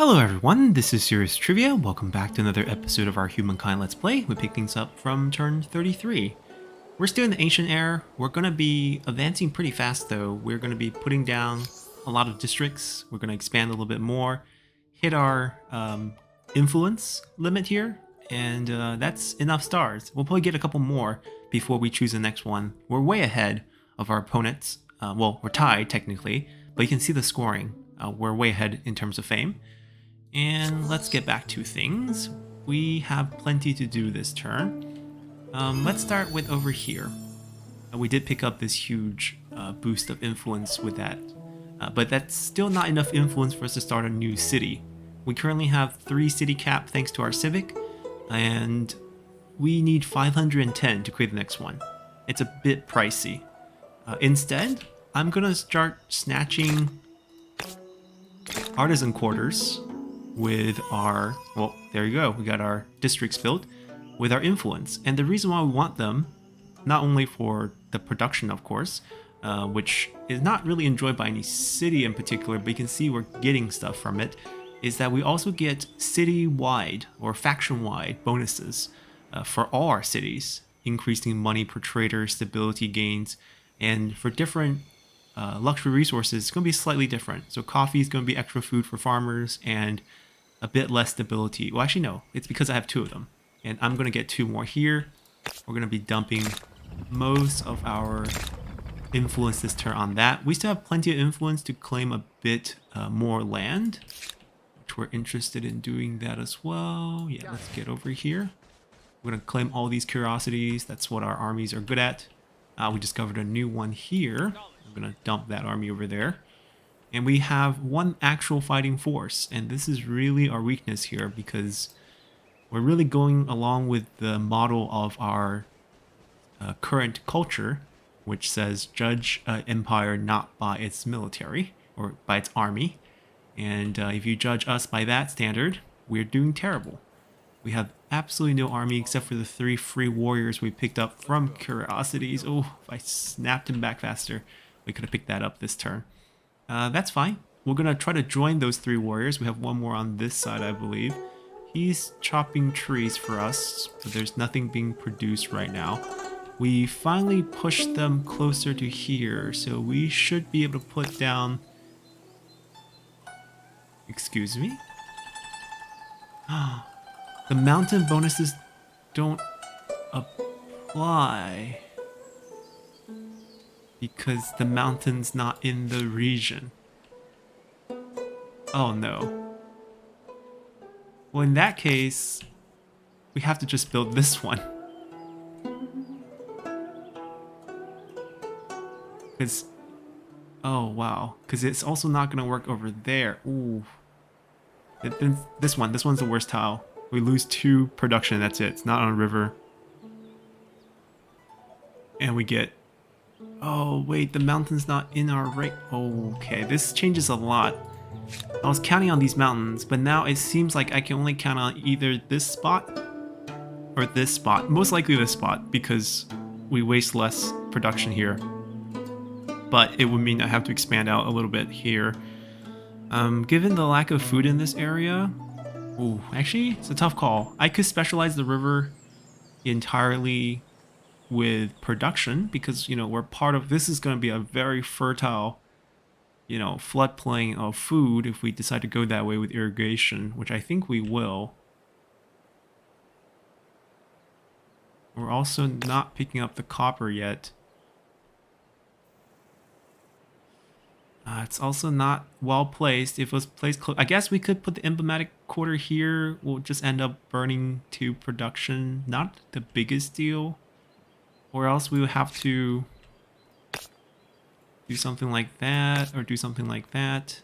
Hello everyone, this is Serious Trivia. Welcome back to another episode of our Humankind Let's Play. We pick things up from turn 33. We're still in the Ancient Era. We're going to be advancing pretty fast though. We're going to be putting down a lot of districts. We're going to expand a little bit more, hit our influence limit here, and that's enough stars. We'll probably get a couple more before we choose the next one. We're way ahead of our opponents. Well, we're tied technically, but you can see the scoring. We're way ahead in terms of fame. And let's get back to things. We have plenty to do this turn. Let's start with over here. We did pick up this huge boost of influence with that, but that's still not enough influence for us to start a new city. We currently have 3 city cap thanks to our civic, and we need 510 to create the next one. It's a bit pricey. Instead, I'm gonna start snatching artisan quarters with our, well, there you go, we got our districts built with our influence. And the reason why we want them, not only for the production of course, which is not really enjoyed by any city in particular, but you can see we're getting stuff from it, is that we also get city-wide or faction-wide bonuses for all our cities, increasing money per trader, stability gains, and for different luxury resources, it's going to be slightly different. So coffee is going to be extra food for farmers and a bit less stability. Well, actually, no. It's because I have 2 of them. And I'm going to get 2 more here. We're going to be dumping most of our influence this turn on that. We still have plenty of influence to claim a bit more land, which we're interested in doing that as well. Yeah, let's get over here. We're going to claim all these curiosities. That's what our armies are good at. We discovered a new one here. I'm going to dump that army over there. And we have 1 actual fighting force. And this is really our weakness here because we're really going along with the model of our current culture, which says judge an empire not by its military or by its army. And if you judge us by that standard, we're doing terrible. We have absolutely no army except for the 3 free warriors we picked up from curiosities. Oh, if I snapped him back faster, we could have picked that up this turn. That's fine. We're going to try to join those 3 warriors. We have 1 more on this side, I believe. He's chopping trees for us, but there's nothing being produced right now. We finally pushed them closer to here, so we should be able to put down... Excuse me? The mountain bonuses don't apply because the mountain's not in the region. Oh no. Well, in that case, we have to just build this one. Because, oh wow, because it's also not going to work over there. Ooh. This one's the worst tile. We lose 2 production, that's it. It's not on a river. And we get... Oh, wait, the mountain's not in our right... Oh, okay, this changes a lot. I was counting on these mountains, but now it seems like I can only count on either this spot or this spot. Most likely this spot, because we waste less production here. But it would mean I have to expand out a little bit here. Given the lack of food in this area... Ooh, actually, it's a tough call. I could specialize the river entirely with production because, you know, we're part of... This is going to be a very fertile, you know, floodplain of food if we decide to go that way with irrigation, which I think we will. We're also not picking up the copper yet. It's also not well placed. If it was placed close, I guess we could put the emblematic quarter here. We'll just end up burning 2 production. Not the biggest deal. Or else we would have to do something like that or do something like that.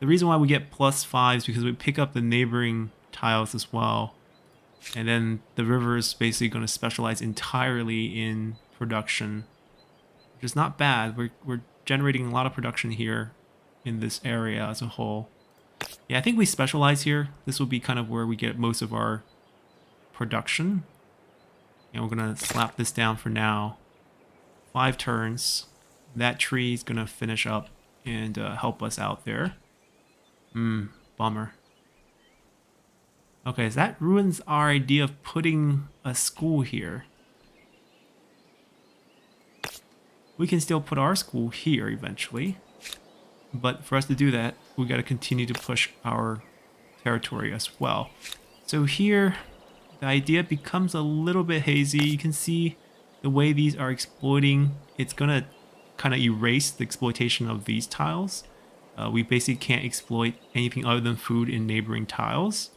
The reason why we get +5 is because we pick up the neighboring tiles as well. And then the river is basically going to specialize entirely in production, which is not bad. We're generating a lot of production here in this area as a whole. Yeah, I think we specialize here. This will be kind of where we get most of our production. And we're going to slap this down for now. 5 turns. That tree is going to finish up and help us out there. Bummer. Okay, so that ruins our idea of putting a school here. We can still put our school here eventually. But for us to do that, we got to continue to push our territory as well. So here, the idea becomes a little bit hazy. You can see the way these are exploiting. It's going to kind of erase the exploitation of these tiles. We basically can't exploit anything other than food in neighboring tiles.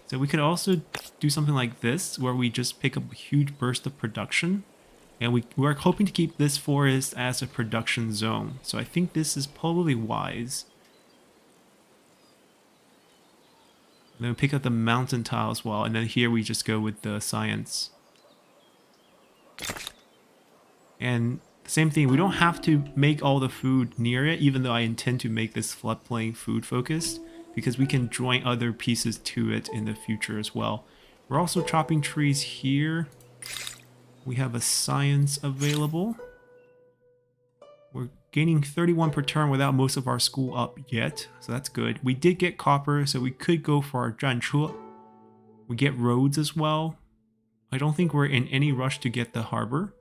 So we could also do something like this, where we just pick up a huge burst of production. And we're hoping to keep this forest as a production zone. So I think this is probably wise. And then we pick up the mountain tile as well. And then here we just go with the science. And same thing, we don't have to make all the food near it, even though I intend to make this floodplain food focused, because we can join other pieces to it in the future as well. We're also chopping trees here. We have a science available. We're gaining 31 per turn without most of our school up yet, so that's good. We did get copper, so we could go for our Zhanchu. We get roads as well. I don't think we're in any rush to get the harbor.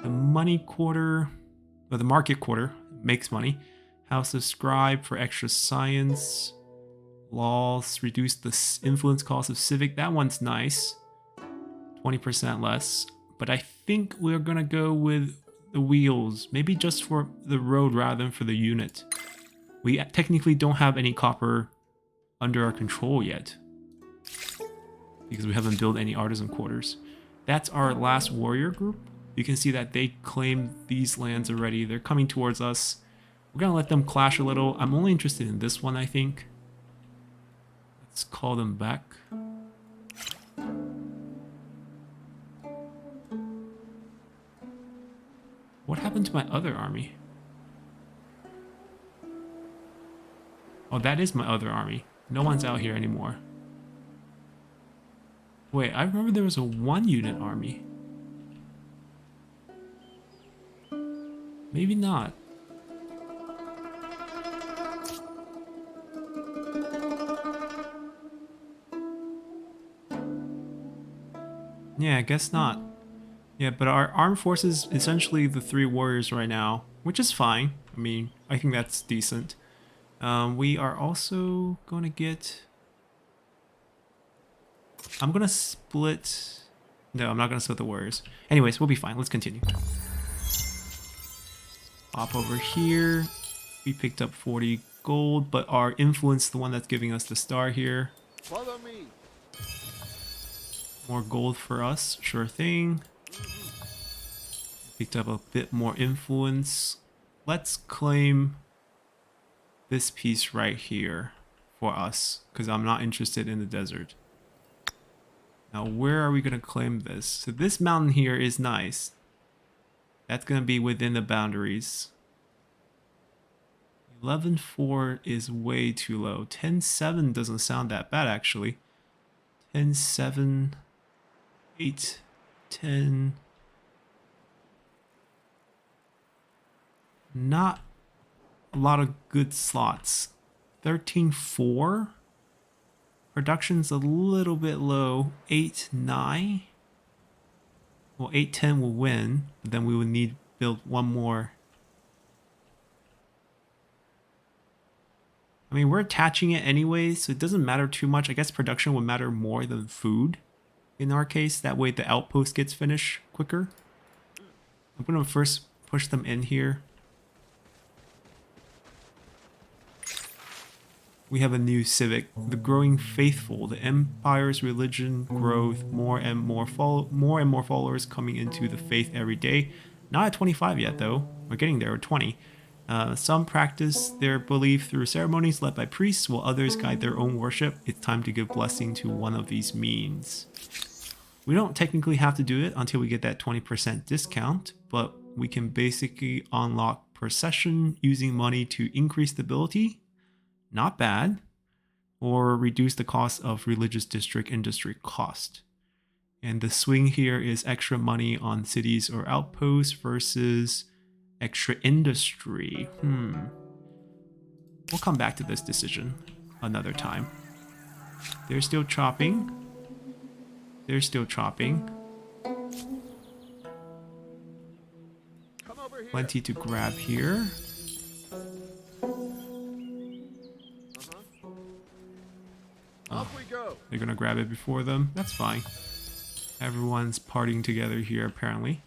The money quarter, or the market quarter, makes money. House of Scribe for extra science. Laws, reduce the influence cost of civic. That one's nice. 20% less. But I think we're going to go with the wheels. Maybe just for the road rather than for the unit. We technically don't have any copper under our control yet, because we haven't built any artisan quarters. That's our last warrior group. You can see that they claimed these lands already. They're coming towards us. We're going to let them clash a little. I'm only interested in this one, I think. Let's call them back. What happened to my other army? Oh, that is my other army. No one's out here anymore. Wait, I remember there was a 1-unit army. Maybe not. Yeah, I guess not. Yeah, but our armed forces, essentially the 3 warriors right now, which is fine. I mean, I think that's decent. We are also going to get... I'm going to split... No, I'm not going to split the warriors. Anyways, we'll be fine. Let's continue. Hop over here. We picked up 40 gold, but our influence is the one that's giving us the star here. Follow me. More gold for us, sure thing. Picked up a bit more influence. Let's claim this piece right here for us, because I'm not interested in the desert. Now, where are we going to claim this? So this mountain here is nice. That's going to be within the boundaries. 11.4 is way too low. 10.7 doesn't sound that bad, actually. 10.7, 8, 10. Not a lot of good slots. 13.4. Production's a little bit low. 8.9. Well, 8.10 will win, but then we would need to build one more. I mean, we're attaching it anyway, so it doesn't matter too much. I guess production would matter more than food in our case. That way the outpost gets finished quicker. I'm going to first push them in here. We have a new civic, the growing faithful. The empire's religion growth, more and more followers coming into the faith every day. Not at 25 yet, though. We're getting there. We're 20. Some practice their belief through ceremonies led by priests, while others guide their own worship. It's time to give blessing to one of these means. We don't technically have to do it until we get that 20% discount, but we can basically unlock procession using money to increase stability. Not bad. Or reduce the cost of religious district and district cost. And the swing here is extra money on cities or outposts versus extra industry. We'll come back to this decision another time. They're still chopping. They're still chopping. Plenty to grab here. Off we go. They're gonna grab it before them. That's fine. Everyone's partying together here, apparently.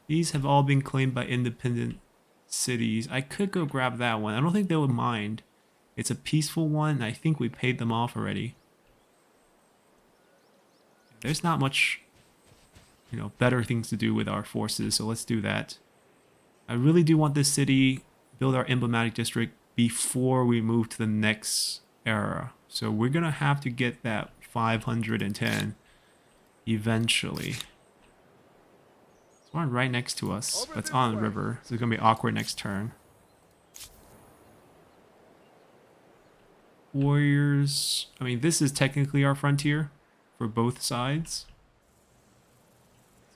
These have all been claimed by independent cities. I could go grab that one. I don't think they would mind. It's a peaceful one. I think we paid them off already. There's not much, better things to do with our forces, so let's do that. I really do want this city, build our emblematic district before we move to the next era. So we're going to have to get that 510 eventually. There's one right next to us that's on the river, so it's going to be awkward next turn. Warriors, I mean, this is technically our frontier for both sides.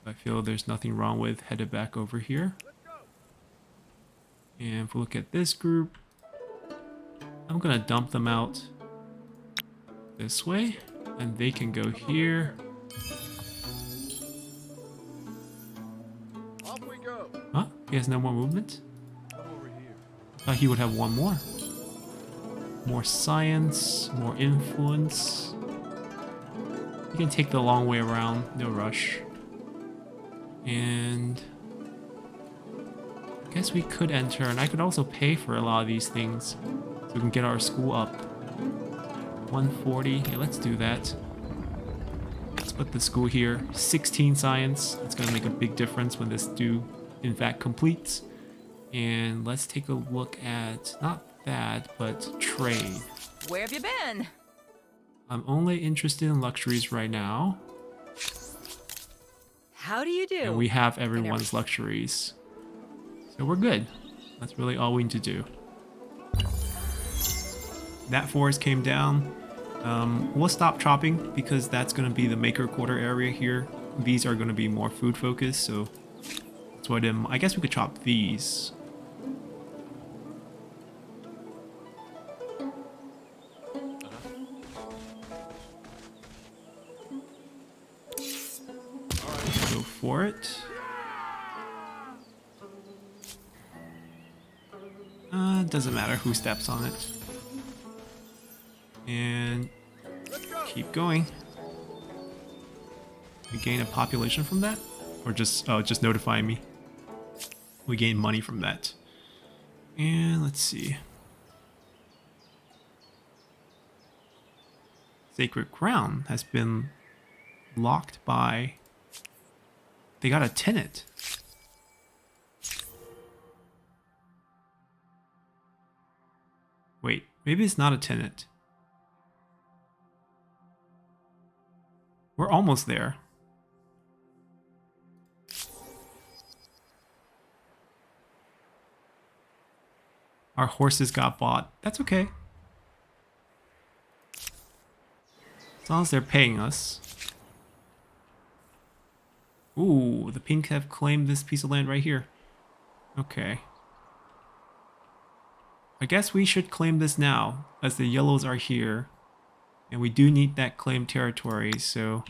So I feel there's nothing wrong with headed back over here. And if we look at this group, I'm going to dump them out this way, and they can go here. Off we go. Huh? He has no more movement? Come over here. I thought he would have one more. More science, more influence. You can take the long way around, no rush. And I guess we could enter, and I could also pay for a lot of these things so we can get our school up. 140, yeah, let's do that. Let's put the school here. 16 science, it's gonna make a big difference when this do in fact completes. And let's take a look at, not that, but trade. Where have you been? I'm only interested in luxuries right now. How do you do? And we have everyone's luxuries. So we're good. That's really all we need to do. That forest came down. We'll stop chopping because that's going to be the maker quarter area here. These are going to be more food focused, so that's what I guess we could chop these. Go for it. Doesn't matter who steps on it. And keep going. We gain a population from that? Or just notifying me. We gain money from that. And let's see. Sacred Crown has been locked by... They got a tenant. Wait, maybe it's not a tenant. We're almost there. Our horses got bought. That's okay. As long as they're paying us. Ooh, the pink have claimed this piece of land right here. Okay. I guess we should claim this now, as the yellows are here. And we do need that claimed territory, so...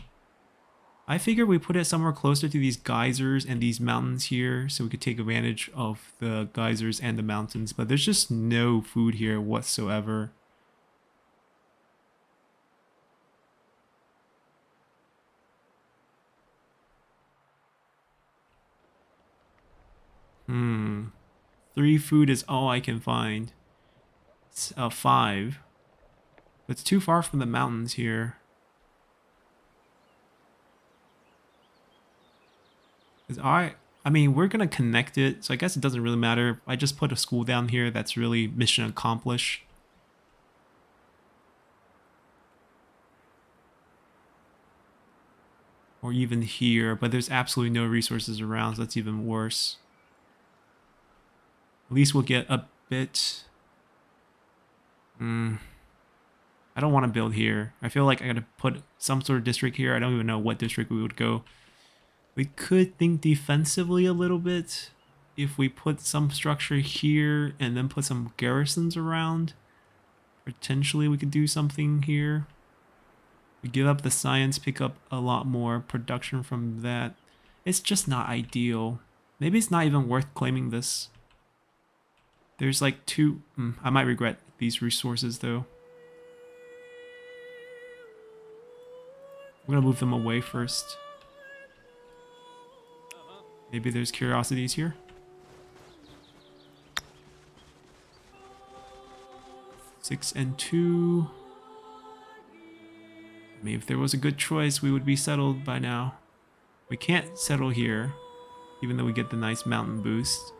I figure we put it somewhere closer to these geysers and these mountains here, so we could take advantage of the geysers and the mountains, but there's just no food here whatsoever. Three food is all I can find. It's 5. It's too far from the mountains here. I mean, we're gonna connect it, so I guess it doesn't really matter. I just put a school down here. That's really mission accomplished. Or even here, but there's absolutely no resources around, so that's even worse. At least we'll get a bit... I don't want to build here. I feel like I gotta put some sort of district here. I don't even know what district we would go. We could think defensively a little bit. If we put some structure here and then put some garrisons around, potentially we could do something here. We give up the science, pick up a lot more production from that. It's just not ideal. Maybe it's not even worth claiming this. There's like two... I might regret these resources though. I'm gonna move them away first. Maybe there's curiosities here. Six and 2. I mean, if there was a good choice, we would be settled by now. We can't settle here, even though we get the nice mountain boost.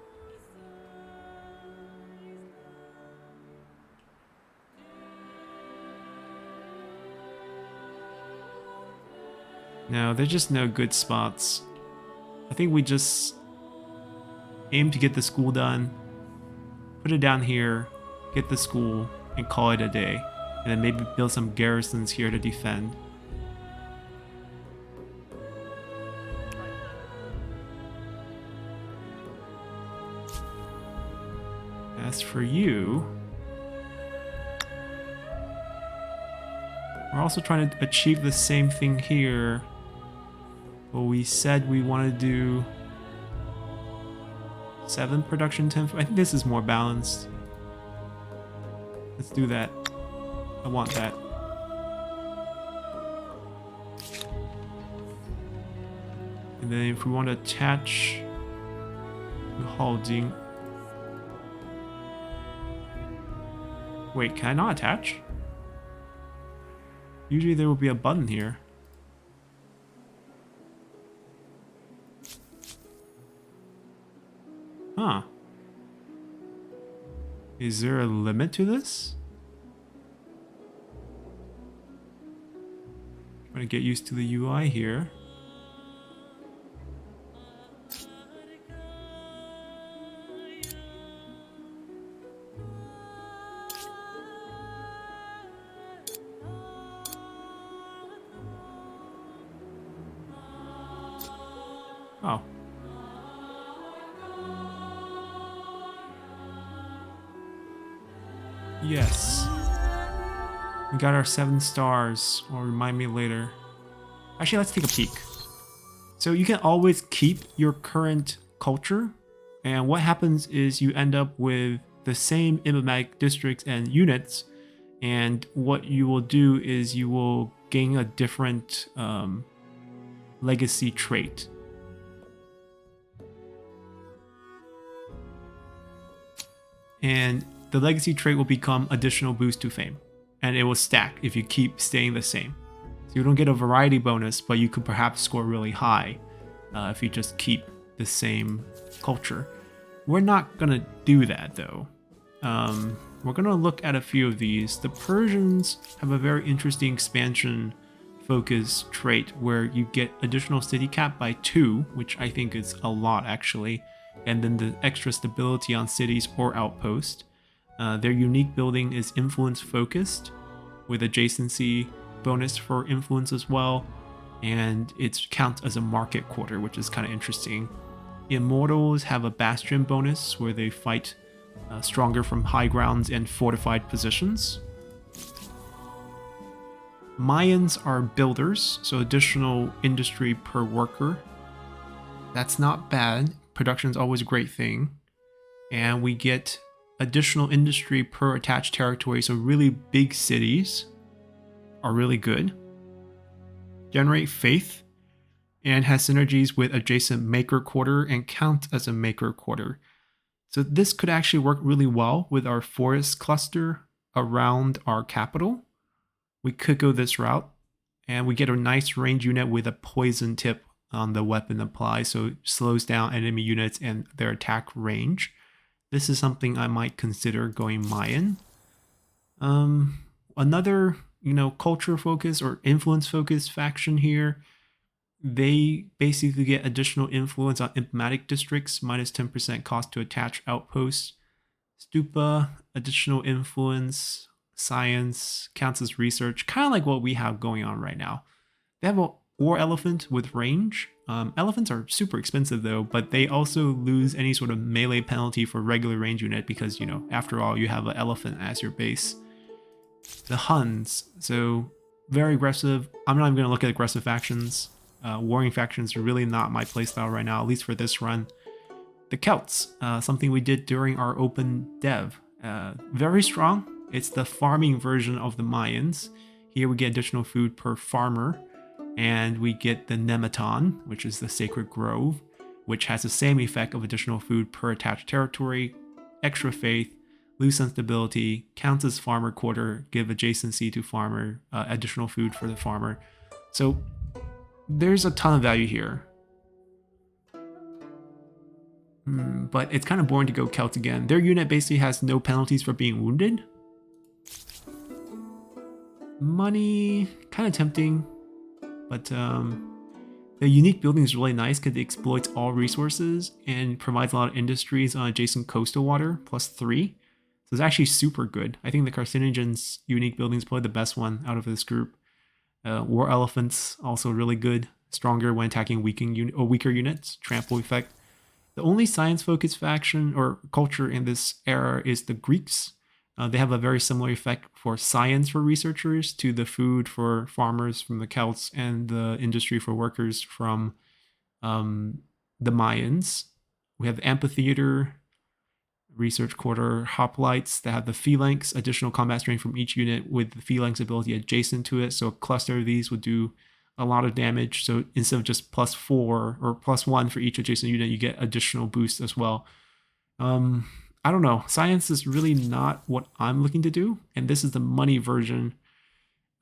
No, there's just no good spots. I think we just aim to get the school done, put it down here, get the school, and call it a day. And then maybe build some garrisons here to defend. As for you, we're also trying to achieve the same thing here. But we said we want to do 7 production, 10. I think this is more balanced. Let's do that. I want that. And then if we want to attach the holding. Wait, can I not attach? Usually there will be a button here. Huh. Is there a limit to this? Trying to get used to the UI here. Oh. Yes. We got our 7 stars, or remind me later. Actually, let's take a peek. So you can always keep your current culture, and what happens is you end up with the same emblematic districts and units, and what you will do is you will gain a different legacy trait. And the legacy trait will become additional boost to fame, and it will stack if you keep staying the same. So you don't get a variety bonus, but you could perhaps score really high if you just keep the same culture. We're not gonna do that though. We're gonna look at a few of these. The Persians have a very interesting expansion focus trait where you get additional city cap by 2, which I think is a lot actually, and then the extra stability on cities or outpost. Their unique building is influence focused with adjacency bonus for influence as well, and it counts as a market quarter, which is kind of interesting. Immortals have a bastion bonus where they fight stronger from high grounds and fortified positions. Mayans are builders, so additional industry per worker. That's not bad. Production is always a great thing. And we get additional industry per attached territory, so really big cities are really good. Generate faith and has synergies with adjacent maker quarter and count as a maker quarter. So this could actually work really well with our forest cluster around our capital. We could go this route, and we get a nice range unit with a poison tip on the weapon apply, so it slows down enemy units and their attack range. This is something I might consider going Mayan. Another, culture focus or influence focus faction here. They basically get additional influence on emblematic districts, minus 10% cost to attach outposts. Stupa, additional influence, science, counts as research, kind of like what we have going on right now. They have a ore elephant with range, Elephants are super expensive though, but they also lose any sort of melee penalty for regular range unit because, you know, after all, you have an elephant as your base. The Huns, so very aggressive. I'm not even going to look at aggressive factions. Warring factions are really not my playstyle right now, at least for this run. The Celts, something we did during our open dev. Very strong. It's the farming version of the Mayans. Here we get additional food per farmer, and we get the Nematon, which is the Sacred Grove, which has the same effect of additional food per attached territory, extra faith, lose sensibility, counts as farmer quarter, give adjacency to farmer, additional food for the farmer. So there's a ton of value here. But it's kind of boring to go Celt again. Their unit basically has no penalties for being wounded. Money, kind of tempting. But the unique building is really nice because it exploits all resources and provides a lot of industries on adjacent coastal water, +3. So it's actually super good. I think the Carcinogen's unique building is probably the best one out of this group. War Elephants, also really good. Stronger when attacking weaker units, trample effect. The only science-focused faction or culture in this era is the Greeks. They have a very similar effect for science for researchers to the food for farmers from the Celts and the industry for workers from the Mayans. We have the amphitheater, research quarter, hoplites that have the phalanx, additional combat strength from each unit with the phalanx ability adjacent to it. So a cluster of these would do a lot of damage. So instead of just +4 or +1 for each adjacent unit, you get additional boosts as well. I don't know. Science is really not what I'm looking to do, and this is the money version.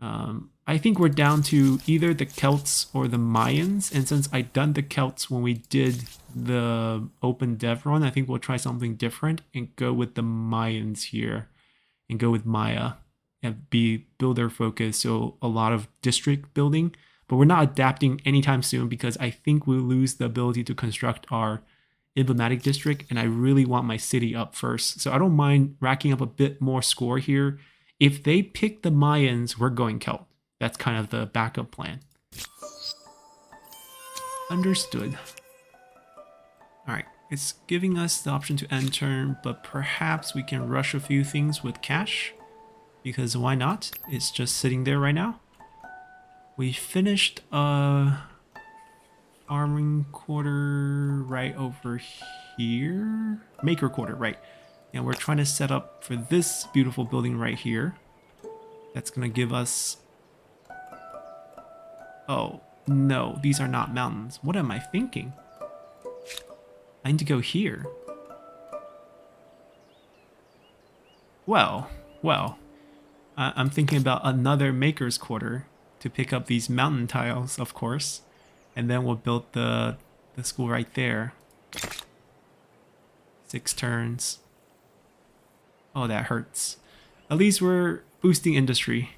I think we're down to either the Celts or the Mayans, and since I'd done the Celts when we did the open dev run, I think we'll try something different and go with the Mayans here, and go with Maya and be builder focused, so a lot of district building. But we're not adapting anytime soon because I think we'll lose the ability to construct our emblematic district, and I really want my city up first. So I don't mind racking up a bit more score here. If they pick the Mayans, we're going Celt. That's kind of the backup plan. Understood. All right, it's giving us the option to end turn, but perhaps we can rush a few things with cash, because why not? It's just sitting there right now. We finished farming quarter right over here. Maker quarter, right. And we're trying to set up for this beautiful building right here. That's gonna give us... Oh, no, these are not mountains. What am I thinking? I need to go here. Well, I'm thinking about another maker's quarter to pick up these mountain tiles, of course. And then we'll build the school right there. 6 turns. Oh, that hurts. At least we're boosting industry.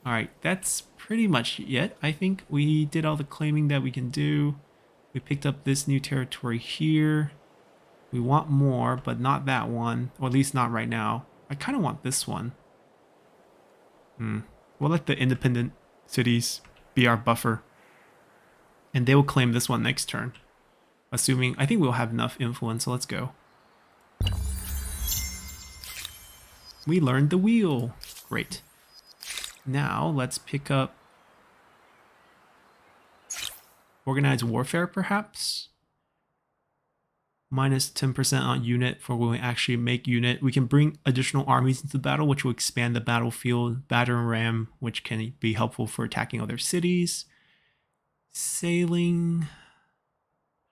Alright, that's pretty much it. I think we did all the claiming that we can do. We picked up this new territory here. We want more, but not that one. Or at least not right now. I kind of want this one. We'll let the independent cities be our buffer. And they will claim this one next turn. Assuming, I think we'll have enough influence, so let's go. We learned the wheel. Great. Now, let's pick up organized warfare, perhaps? Minus 10% on unit for when we actually make unit. We can bring additional armies into battle, which will expand the battlefield. Battering ram, which can be helpful for attacking other cities. Sailing,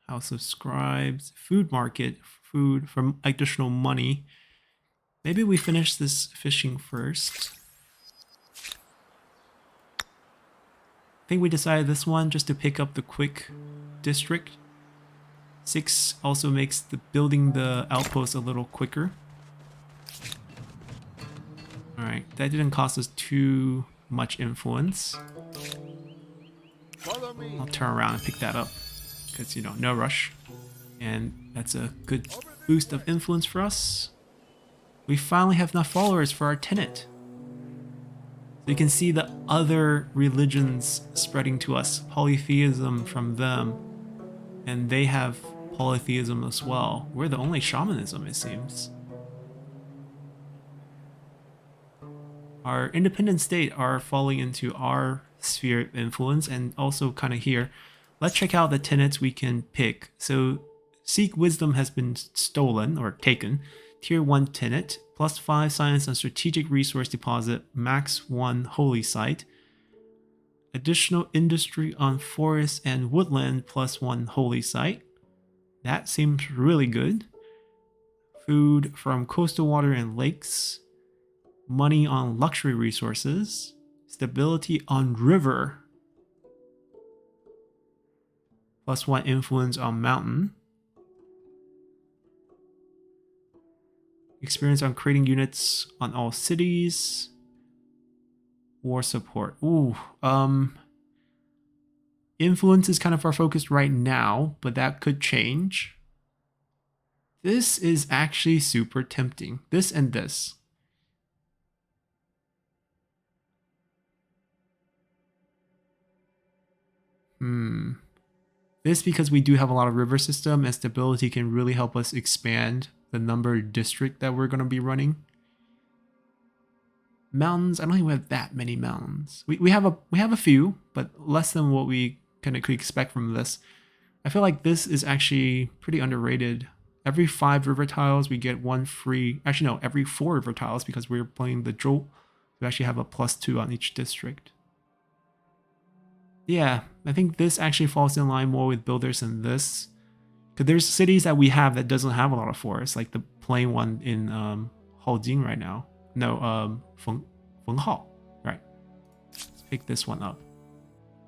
House of Scribes, food market, food for additional money. Maybe we finish this fishing first. I think we decided this one just to pick up the quick district. 6 also makes the building the outpost a little quicker. Alright, that didn't cost us too much influence. Follow me. I'll turn around and pick that up because, you know, no rush. And that's a good boost of influence for us. We finally have enough followers for our tenant. So you can see the other religions spreading to us. Polytheism from them. And they have polytheism as well. We're the only shamanism, it seems. Our independent state are falling into our sphere of influence, and also kind of here. Let's check out the tenets we can pick. So seek wisdom has been stolen or taken. Tier 1 tenet, +5 science and strategic resource deposit, max 1 holy site. Additional industry on forest and woodland +1 holy site. That seems really good. Food from coastal water and lakes. Money on luxury resources. Stability on river. +1 influence on mountain. Experience on creating units on all cities. War support. Ooh, influence is kind of our focus right now, but that could change. This is actually super tempting. This and this. This because we do have a lot of river system, and stability can really help us expand the number of district that we're going to be running. Mountains, I don't think we have that many mountains. We have a few, but less than what we kind of could expect from this. I feel like this is actually pretty underrated. Every 5 river tiles we get 1 free. Actually no, every 4 river tiles, because we're playing the Jolt. We actually have a +2 on each district. Yeah, I think this actually falls in line more with builders than this. Because there's cities that we have that doesn't have a lot of forests, like the plain one in Haojing right now. No, Fenghao, right. Let's pick this one up.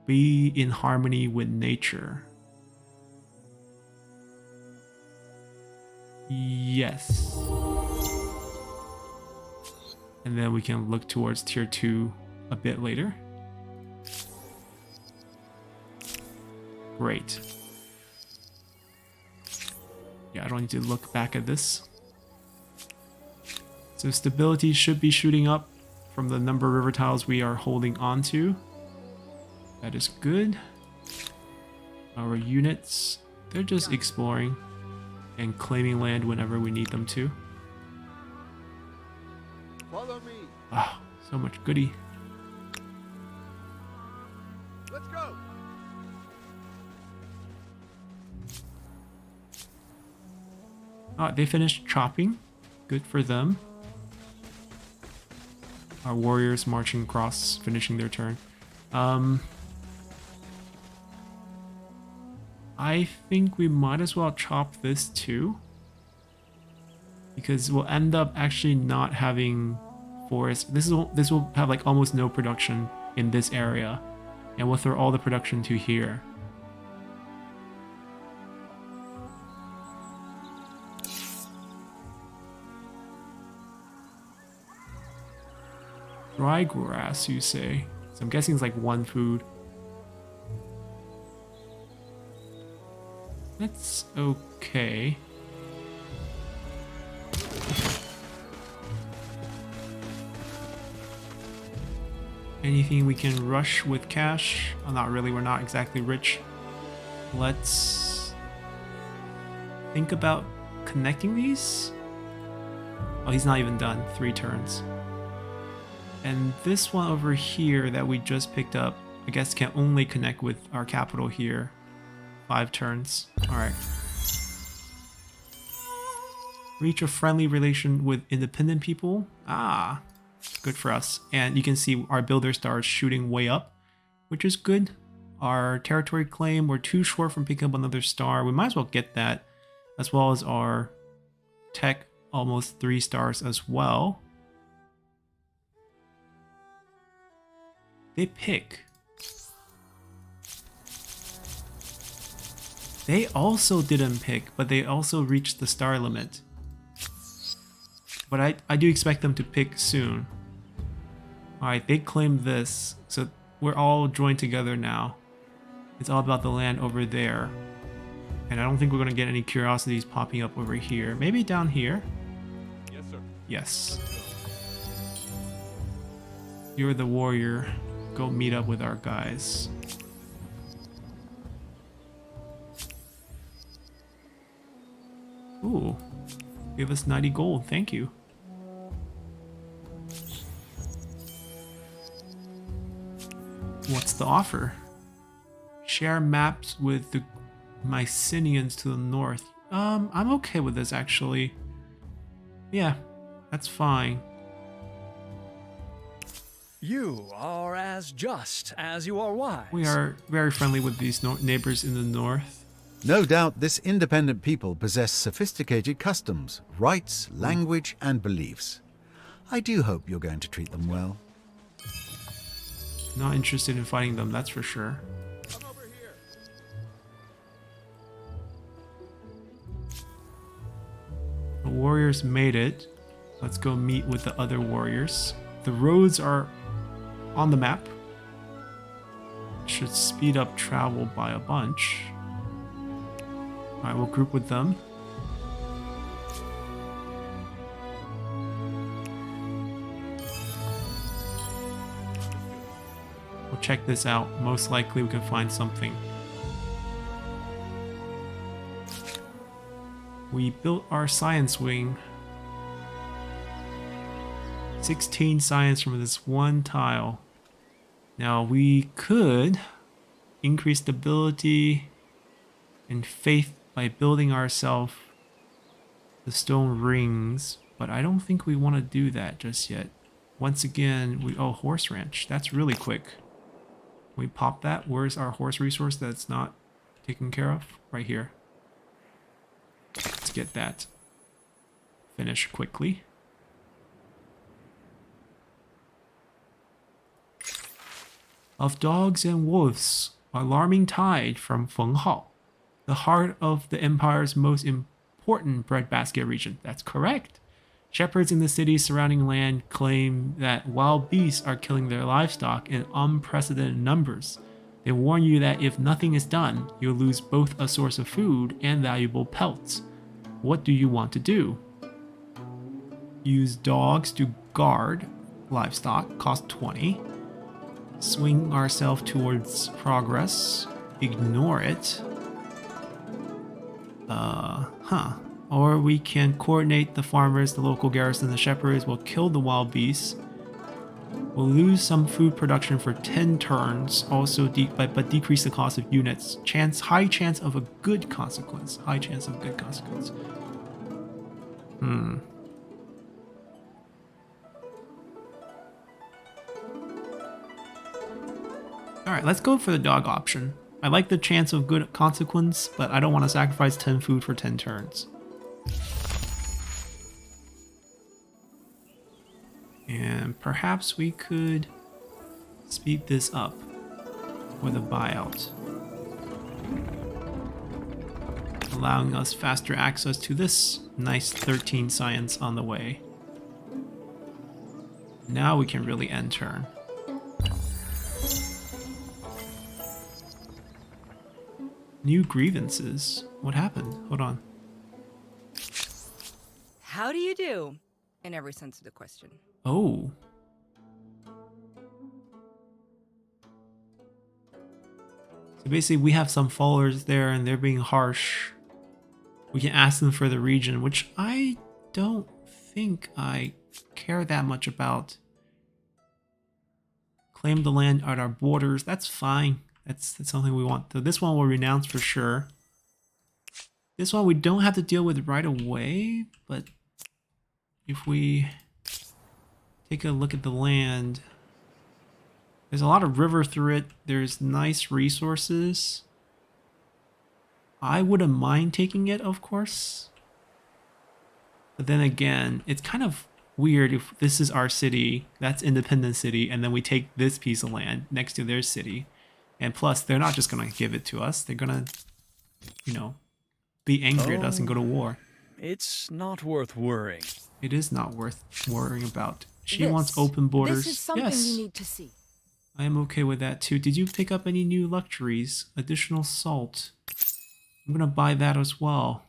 Be in harmony with nature. Yes. And then we can look towards tier 2 a bit later. Great. Yeah, I don't need to look back at this. So stability should be shooting up from the number of river tiles we are holding on to. That is good. Our units, they're just exploring and claiming land whenever we need them to. Follow me. Wow, so much goodie. Let's go. They finished chopping. Good for them. Our warriors marching across, finishing their turn. I think we might as well chop this too, because we'll end up actually not having forest. This will have like almost no production in this area, and we'll throw all the production to here. Dry grass, you say? So I'm guessing it's like 1 food. That's okay. Anything we can rush with cash? Oh, not really, we're not exactly rich. Let's think about connecting these. Oh, he's not even done. 3 turns. And this one over here that we just picked up, I guess can only connect with our capital here. 5 turns. Alright. Reach a friendly relation with independent people. Ah, good for us. And you can see our builder stars shooting way up, which is good. Our territory claim, we're too short from picking up another star. We might as well get that, as well as our tech, almost 3 stars as well. They pick. They also didn't pick, but they also reached the star limit. But I do expect them to pick soon. Alright, they claimed this, so we're all joined together now. It's all about the land over there. And I don't think we're going to get any curiosities popping up over here. Maybe down here? Yes, sir. Yes. You're the warrior. Go meet up with our guys. Ooh, give us 90 gold. Thank you. What's the offer? Share maps with the Mycenaeans to the north. I'm okay with this actually. Yeah, that's fine. You are as just as you are wise. We are very friendly with these neighbors in the north. No doubt this independent people possess sophisticated customs, rights, language, and beliefs. I do hope you're going to treat them well. Not interested in fighting them, that's for sure. Come over here. The warriors made it. Let's go meet with the other warriors. The roads are on the map. Should speed up travel by a bunch. Alright, we'll group with them. We'll check this out. Most likely we can find something. We built our science wing. 16 science from this one tile. Now we could increase stability and faith by building ourselves the stone rings, but I don't think we want to do that just yet. Once again, oh, horse ranch. That's really quick. We pop that. Where's our horse resource that's not taken care of? Right here. Let's get that finished quickly. Of dogs and wolves, alarming tide from Feng Hao, the heart of the empire's most important breadbasket region. That's correct. Shepherds in the city's surrounding land claim that wild beasts are killing their livestock in unprecedented numbers. They warn you that if nothing is done, you'll lose both a source of food and valuable pelts. What do you want to do? Use dogs to guard livestock, cost 20. Swing ourselves towards progress. Ignore it. Or we can coordinate the farmers, the local garrison, the shepherds. We'll kill the wild beasts. We'll lose some food production for 10 turns. Also, but decrease the cost of units. High chance of a good consequence. High chance of a good consequence. Alright, let's go for the dog option. I like the chance of good consequence, but I don't want to sacrifice 10 food for 10 turns. And perhaps we could speed this up with a buyout, allowing us faster access to this nice 13 science on the way. Now we can really end turn. New grievances. What happened? Hold on. How do you do? In every sense of the question. Oh. So basically we have some followers there and they're being harsh. We can ask them for the region, which I don't think I care that much about. Claim the land at our borders. That's fine. That's something we want. So this one will renounce for sure. This one we don't have to deal with right away, but if we take a look at the land, there's a lot of river through it. There's nice resources. I wouldn't mind taking it, of course. But then again, it's kind of weird if this is our city, that's Independent City, and then we take this piece of land next to their city. And plus, they're not just going to give it to us. They're going to, you know, be angry at us and go to war. It's not worth worrying. It is not worth worrying about. She This- wants open borders. This is something yes, you need to see. I am okay with that too. Did you pick up any new luxuries? Additional salt. I'm going to buy that as well.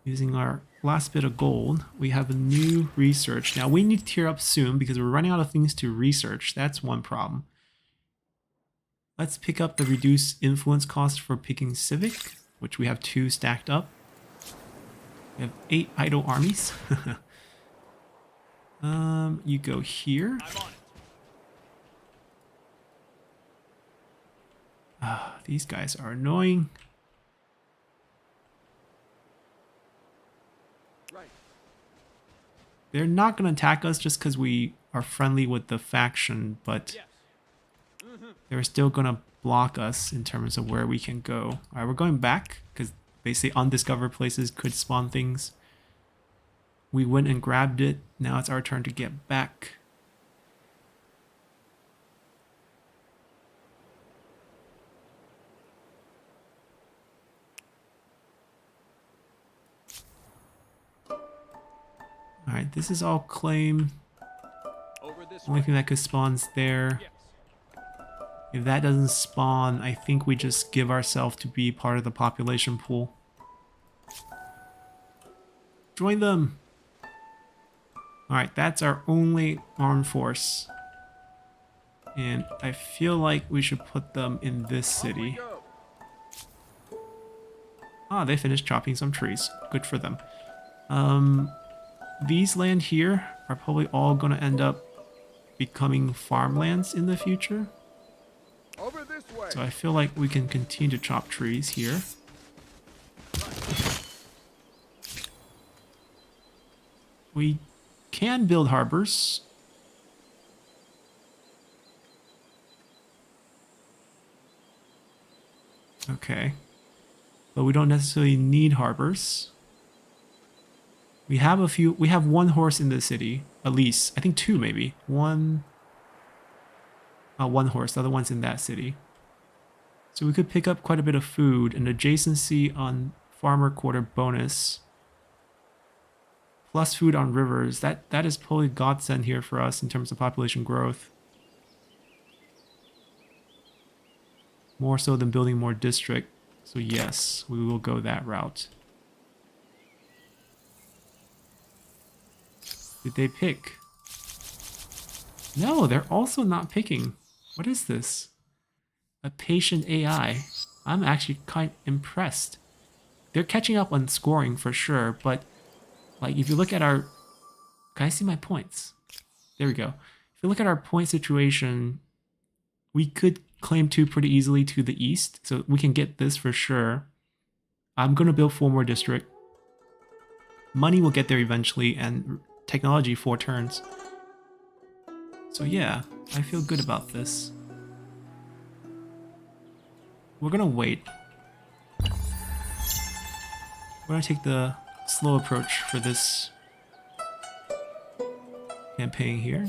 Using our last bit of gold, we have a new research. Now we need to tier up soon because we're running out of things to research. That's one problem. Let's pick up the reduced influence cost for picking civic. which we have 2 stacked up. We have 8 idle armies. You go here. I'm on it. These guys are annoying. Right. They're not going to attack us just because we are friendly with the faction, but Yes. they're still going to block us in terms of where we can go. Alright, we're going back because they say undiscovered places could spawn things. We went and grabbed it. Now it's our turn to get back. Alright, this is all claim. Over this Only way. thing that could spawn's there. Yes. If that doesn't spawn, I think we just give ourselves to be part of the population pool. Join them! Alright, that's our only armed force. And I feel like we should put them in this Off we city. go. Ah, they finished chopping some trees. Good for them. These land here are probably all going to end up becoming farmlands in the future. Over this way. So I feel like we can continue to chop trees here. We can build harbors. Okay. But we don't necessarily need harbors. We have a few, we have 1 horse in the city, at least. I think 2 maybe. One horse, the other one's in that city. So we could pick up quite a bit of food, and adjacency on farmer quarter bonus. Plus food on rivers. That is probably godsend here for us in terms of population growth. More so than building more district. So yes, we will go that route. Did they pick? No, they're also not picking. What is this? A patient AI. I'm actually kind of impressed. They're catching up on scoring for sure, but like if you look at our... Can I see my points? There we go. If you look at our point situation, we could claim 2 pretty easily to the east, so we can get this for sure. I'm going to build 4 more district. Money will get there eventually, and technology 4 turns. So yeah, I feel good about this. We're gonna wait. We're gonna take the slow approach for this campaign here.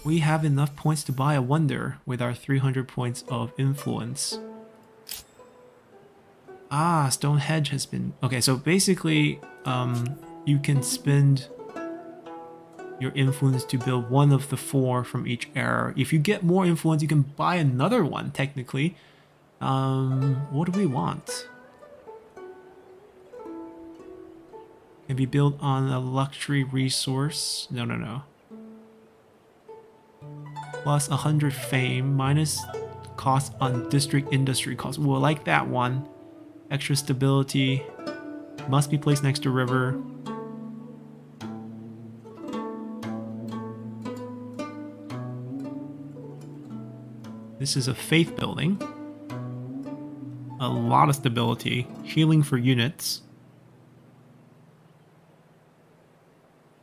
We have enough points to buy a wonder with our 300 points of influence. Ah, Stonehenge has been... Okay, so basically, you can spend your influence to build 1 of the 4 from each era. If you get more influence, you can buy another one, technically. What do we want? Can be built on a luxury resource. No. Plus 100 fame, minus cost on district industry cost. We'll like that one. Extra stability. Must be placed next to river. This is a faith building. A lot of stability. Healing for units.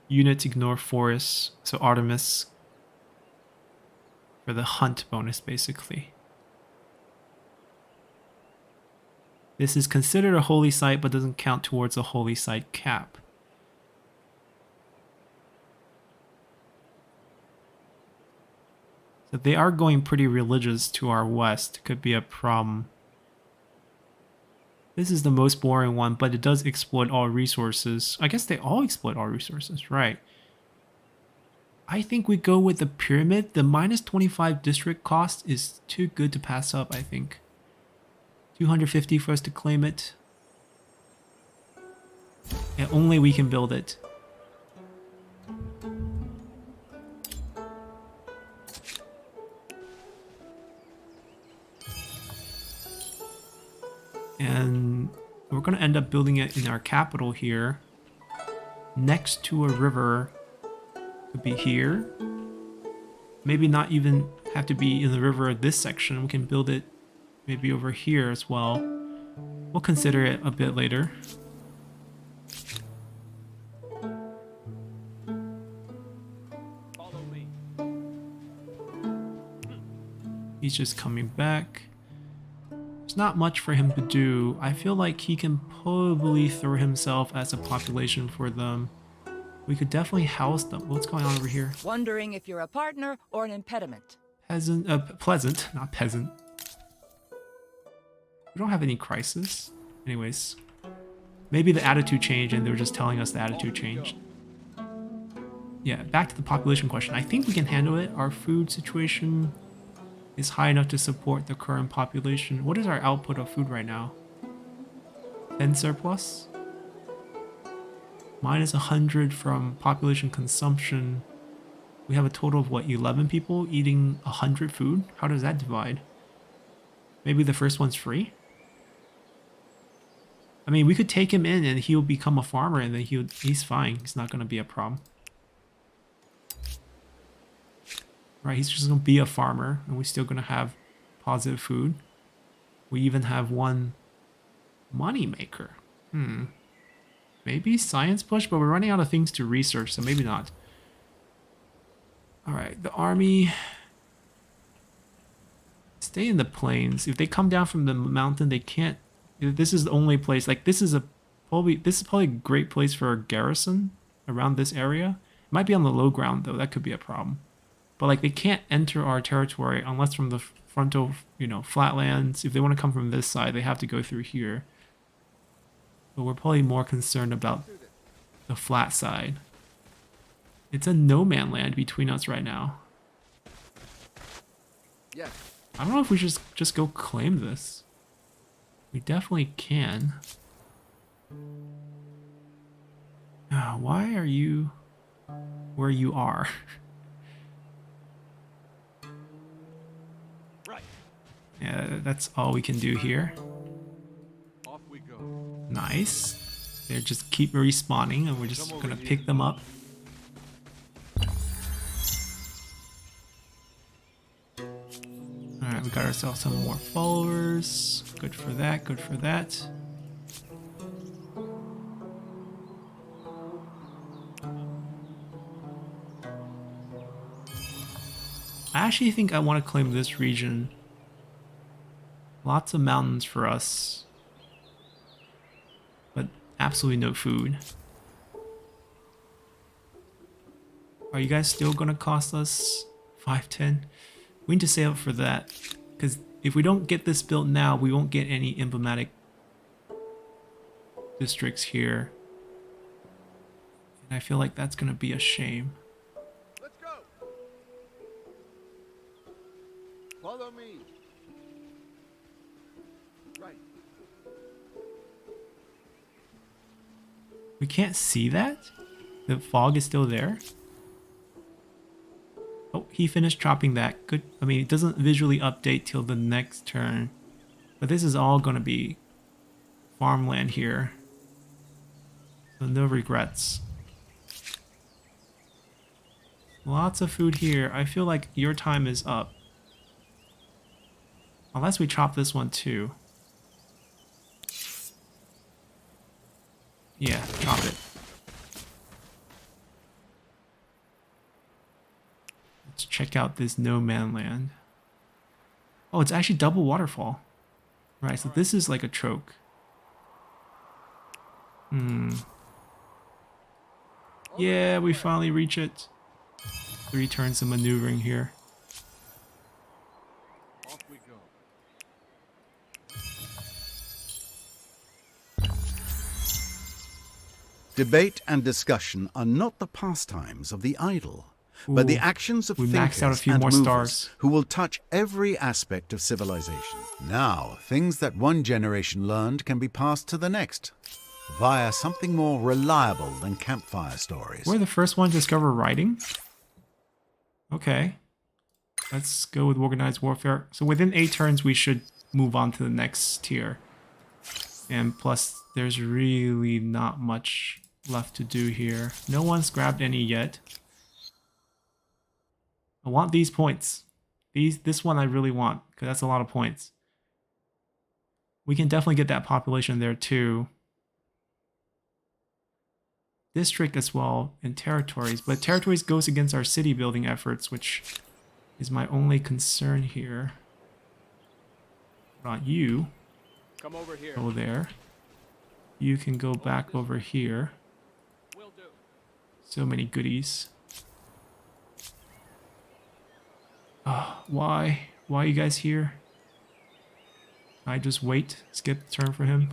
Units ignore forests. So Artemis for the hunt bonus, basically. This is considered a holy site, but doesn't count towards a holy site cap. So they are going pretty religious to our west. Could be a problem. This is the most boring one, but it does exploit all resources. I guess they all exploit all resources, right? I think we go with the pyramid. The minus 25 district cost is too good to pass up, I think. 250 for us to claim it. And only we can build it. And we're going to end up building it in our capital here. Next to a river. Could be here. Maybe not even have to be in the river of this section. We can build it maybe over here as well. We'll consider it a bit later. Follow me. He's just coming back. There's not much for him to do. I feel like he can probably throw himself as a population for them. We could definitely house them. What's going on over here? Wondering if you're a partner or an impediment. Pleasant, not peasant. We don't have any crisis. Anyways. Maybe the attitude changed and they were just telling us the attitude changed. Yeah, back to the population question. I think we can handle it. Our food situation is high enough to support the current population. What is our output of food right now? 10 surplus? Minus 100 from population consumption. We have a total of what, 11 people eating 100 food? How does that divide? Maybe the first one's free? I mean, we could take him in and he'll become a farmer and then he's fine. He's not going to be a problem. Right, he's just going to be a farmer and we're still going to have positive food. We even have one money maker. Maybe science push, but we're running out of things to research, so maybe not. Alright, the army. Stay in the plains. If they come down from the mountain, they can't. This is the only place. Like, this is probably a great place for a garrison around this area. It might be on the low ground, though. That could be a problem. But, like, they can't enter our territory unless from the frontal, flatlands. If they want to come from this side, they have to go through here. But we're probably more concerned about the flat side. It's a no man land between us right now. Yes. I don't know if we should just go claim this. We definitely can. Why are you where you are? Right. Yeah, that's all we can do here. Off we go. Nice. They just keep respawning and we're just gonna pick them up. Alright, we got ourselves some more followers. Good for that, good for that. I actually think I want to claim this region. Lots of mountains for us. But absolutely no food. Are you guys still gonna cost us 510? We need to save up for that. Because if we don't get this built now, we won't get any emblematic districts here. And I feel like that's gonna be a shame. Let's go. Follow me. Right. We can't see that? The fog is still there? Oh, he finished chopping that. Good. I mean, it doesn't visually update till the next turn. But this is all going to be farmland here. So no regrets. Lots of food here. I feel like your time is up. Unless we chop this one too. Yeah, chop it. Let's check out this no man land. Oh, it's actually double waterfall. Right, so this is like a choke. Yeah, we finally reach it. 3 turns of maneuvering here. Off we go. Debate and discussion are not the pastimes of the idle, but the Ooh, actions of we maxed out a thinkers few and more movers stars. who will touch every aspect of civilization. Now, things that one generation learned can be passed to the next, via something more reliable than campfire stories. We're the first one to discover writing. Okay. Let's go with organized warfare. So within 8 turns, we should move on to the next tier. And plus, there's really not much left to do here. No one's grabbed any yet. I want these points. This one I really want, because that's a lot of points. We can definitely get that population there too. District as well, and territories. But territories goes against our city building efforts, which is my only concern here. Not you. Come over here. Go there. You can go back over here. Will do. So many goodies. Why? Why are you guys here? I just wait, skip the turn for him.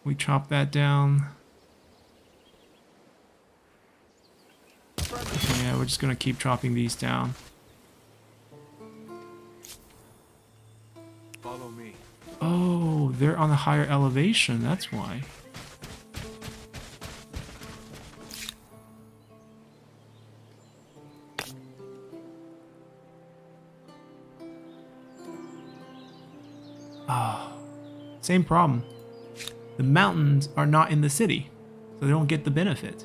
We chop that down. Yeah, we're just gonna keep chopping these down. Follow me. Oh, they're on a higher elevation, that's why. Same problem. The mountains are not in the city, so they don't get the benefit.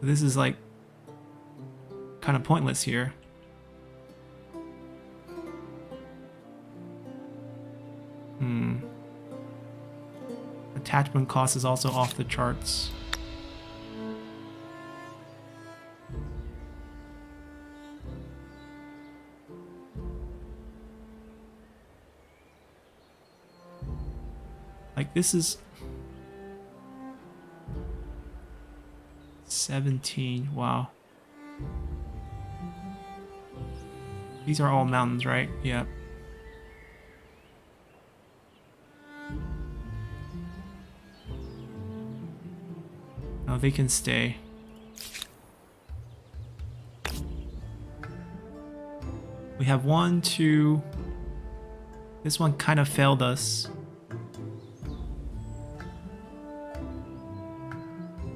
So this is like kind of pointless here. Attachment cost is also off the charts. Like this is 17. Wow. These are all mountains, right? Yep. No, they can stay. We have 1, 2. This one kind of failed us.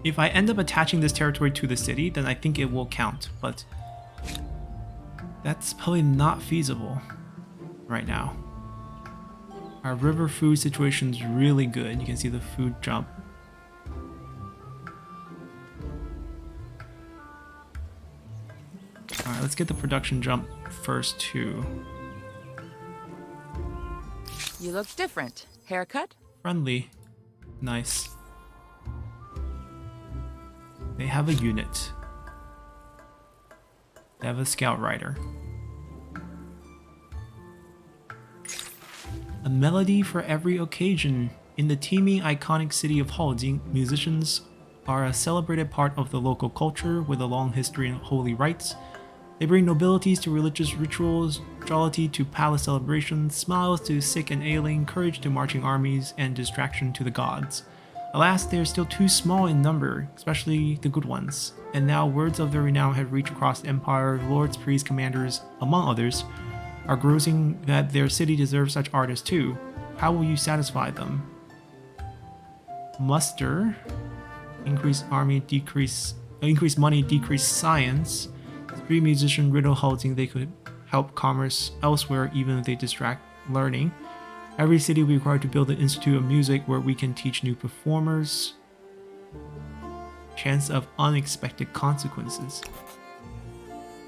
If I end up attaching this territory to the city, then I think it will count, but that's probably not feasible right now. Our river food situation is really good. You can see the food jump. Alright, let's get the production jump first too. You look different. Haircut? Friendly. Nice. They have a unit. They have a scout rider. A melody for every occasion. In the teeming, iconic city of Haojing, musicians are a celebrated part of the local culture with a long history in holy rites. They bring nobilities to religious rituals, jollity to palace celebrations, smiles to sick and ailing, courage to marching armies, and distraction to the gods. Alas, they are still too small in number, especially the good ones, and now words of their renown have reached across the empire. Lords, priests, commanders, among others, are grousing that their city deserves such artists too. How will you satisfy them? Muster, increase army, increase money, decrease science. Street musician riddle holding they could help commerce elsewhere even if they distract learning. Every city we require to build an institute of music where we can teach new performers. Chance of unexpected consequences.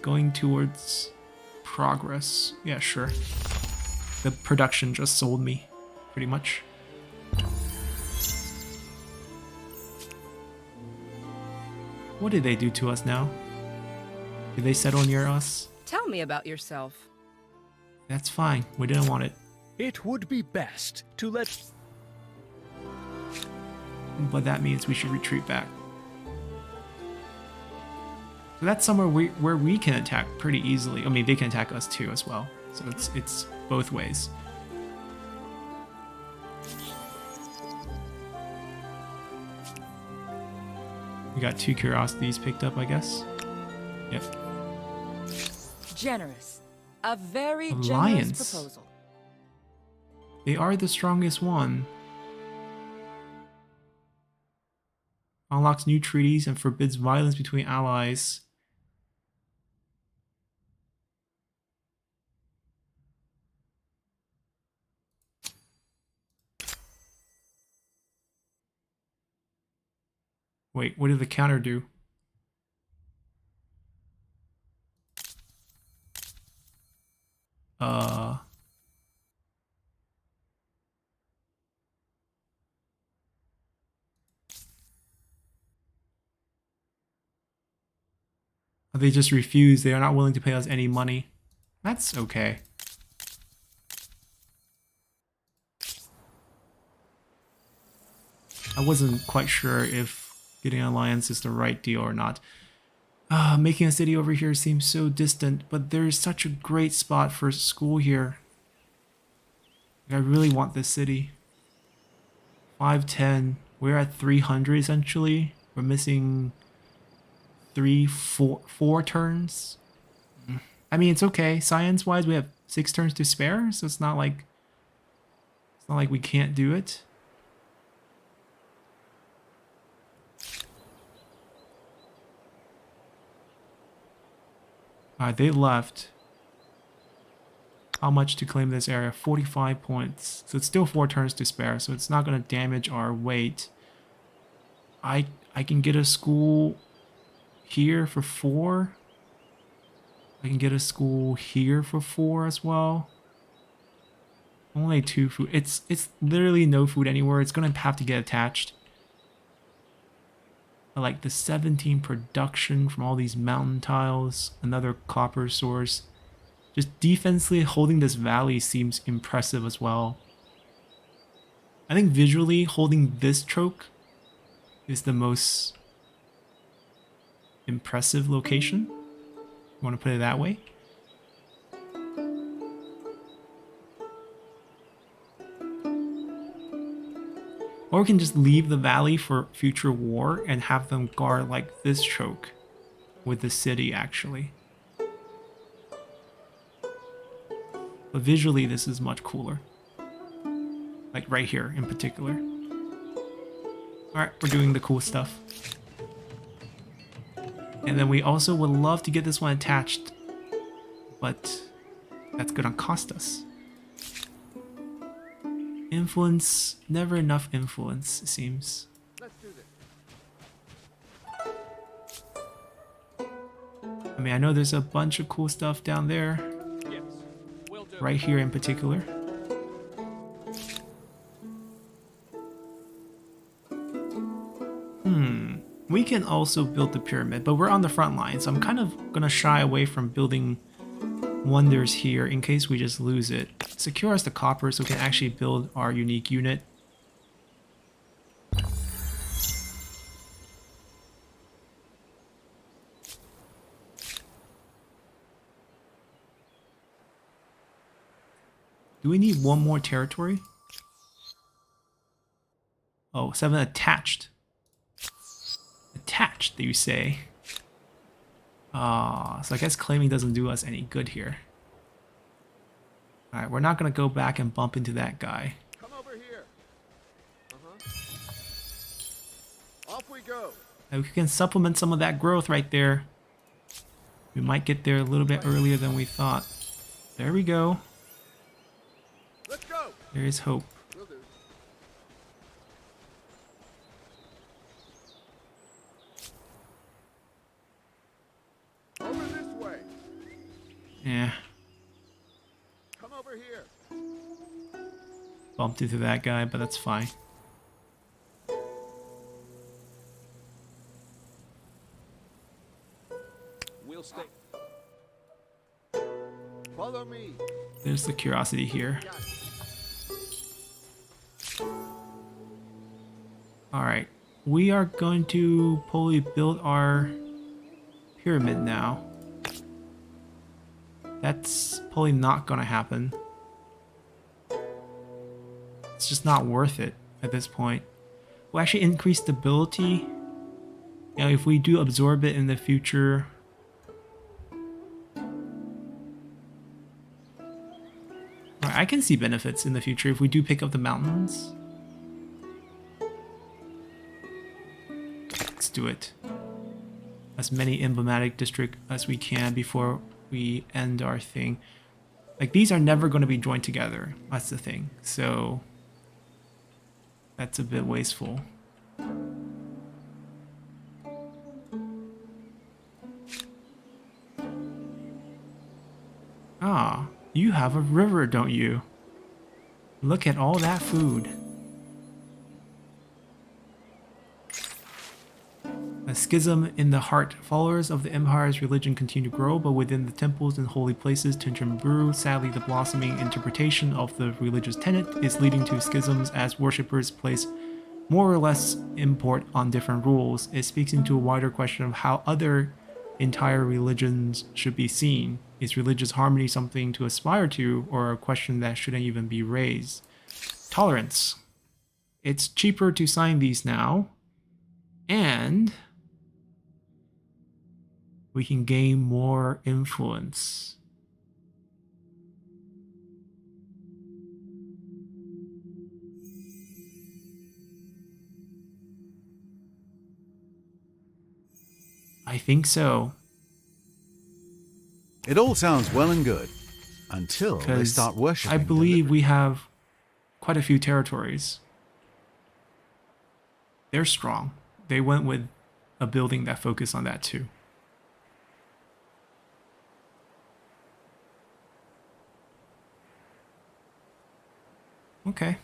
Going towards progress. Yeah, sure. The production just sold me, pretty much. What did they do to us now? Did they settle near us? Tell me about yourself. That's fine. We didn't want it. It would be best to let... But that means we should retreat back. So that's somewhere where we can attack pretty easily. I mean, they can attack us too as well. So it's both ways. We got 2 curiosities picked up, I guess. Yep. Generous. A very Alliance. generous proposal. They are the strongest one. Unlocks new treaties and forbids violence between allies. Wait, what did the counter do? Uh... They just refuse. They are not willing to pay us any money. That's okay. I wasn't quite sure if getting an alliance is the right deal or not. Making a city over here seems so distant, but there is such a great spot for school here. I really want this city. 510. We're at 300 essentially. We're missing four turns. I mean, it's okay. Science-wise, we have 6 turns to spare, so it's not like we can't do it. Alright, they left. How much to claim this area? 45 points. So it's still 4 turns to spare, so it's not going to damage our weight. I can get a school here for 4. I can get a school here for 4 as well. Only 2 food. It's literally no food anywhere. It's going to have to get attached. I like the 17 production from all these mountain tiles. Another copper source. Just defensively holding this valley seems impressive as well. I think visually holding this choke is the most impressive location. You want to put it that way? Or we can just leave the valley for future war and have them guard like this choke with the city actually. But visually this is much cooler. Like right here in particular. Alright, we're doing the cool stuff. And then we also would love to get this one attached. But that's gonna cost us. Influence, never enough influence, it seems. Let's do this. I mean, I know there's a bunch of cool stuff down there. Yes. Will do. Right here in particular. We can also build the pyramid, but we're on the front line, so I'm kind of gonna shy away from building wonders here in case we just lose it. Secure us the copper so we can actually build our unique unit. Do we need one more territory? Oh, 7 attached. Attached, you say? So I guess claiming doesn't do us any good here. Alright, we're not going to go back and bump into that guy. Come over here. Off we go. And we can supplement some of that growth right there. We might get there a little bit earlier than we thought. There we go. Let's go. There is hope. Will do. Over this way. Yeah, Come over here. bumped into that guy, but that's fine. We'll stay. Follow me. There's the curiosity here. Got it. Alright, we are going to probably build our pyramid now. That's probably not going to happen. It's just not worth it at this point. We'll actually increase stability. You know, if we do absorb it in the future. Alright, I can see benefits in the future if we do pick up the mountains. Let's do it. As many emblematic districts as we can before we end our thing. Like, these are never going to be joined together. That's the thing. So that's a bit wasteful. Ah, you have a river, don't you? Look at all that food. A schism in the heart. Followers of the empire's religion continue to grow, but within the temples and holy places, tension brew. Sadly, the blossoming interpretation of the religious tenet is leading to schisms as worshippers place more or less import on different rules. It speaks into a wider question of how other entire religions should be seen. Is religious harmony something to aspire to, or a question that shouldn't even be raised? Tolerance. It's cheaper to sign these now, and we can gain more influence. I think so. It all sounds well and good until they Because start worshipping. I believe we have quite a few territories. They're strong. They went with a building that focused on that too. Okay.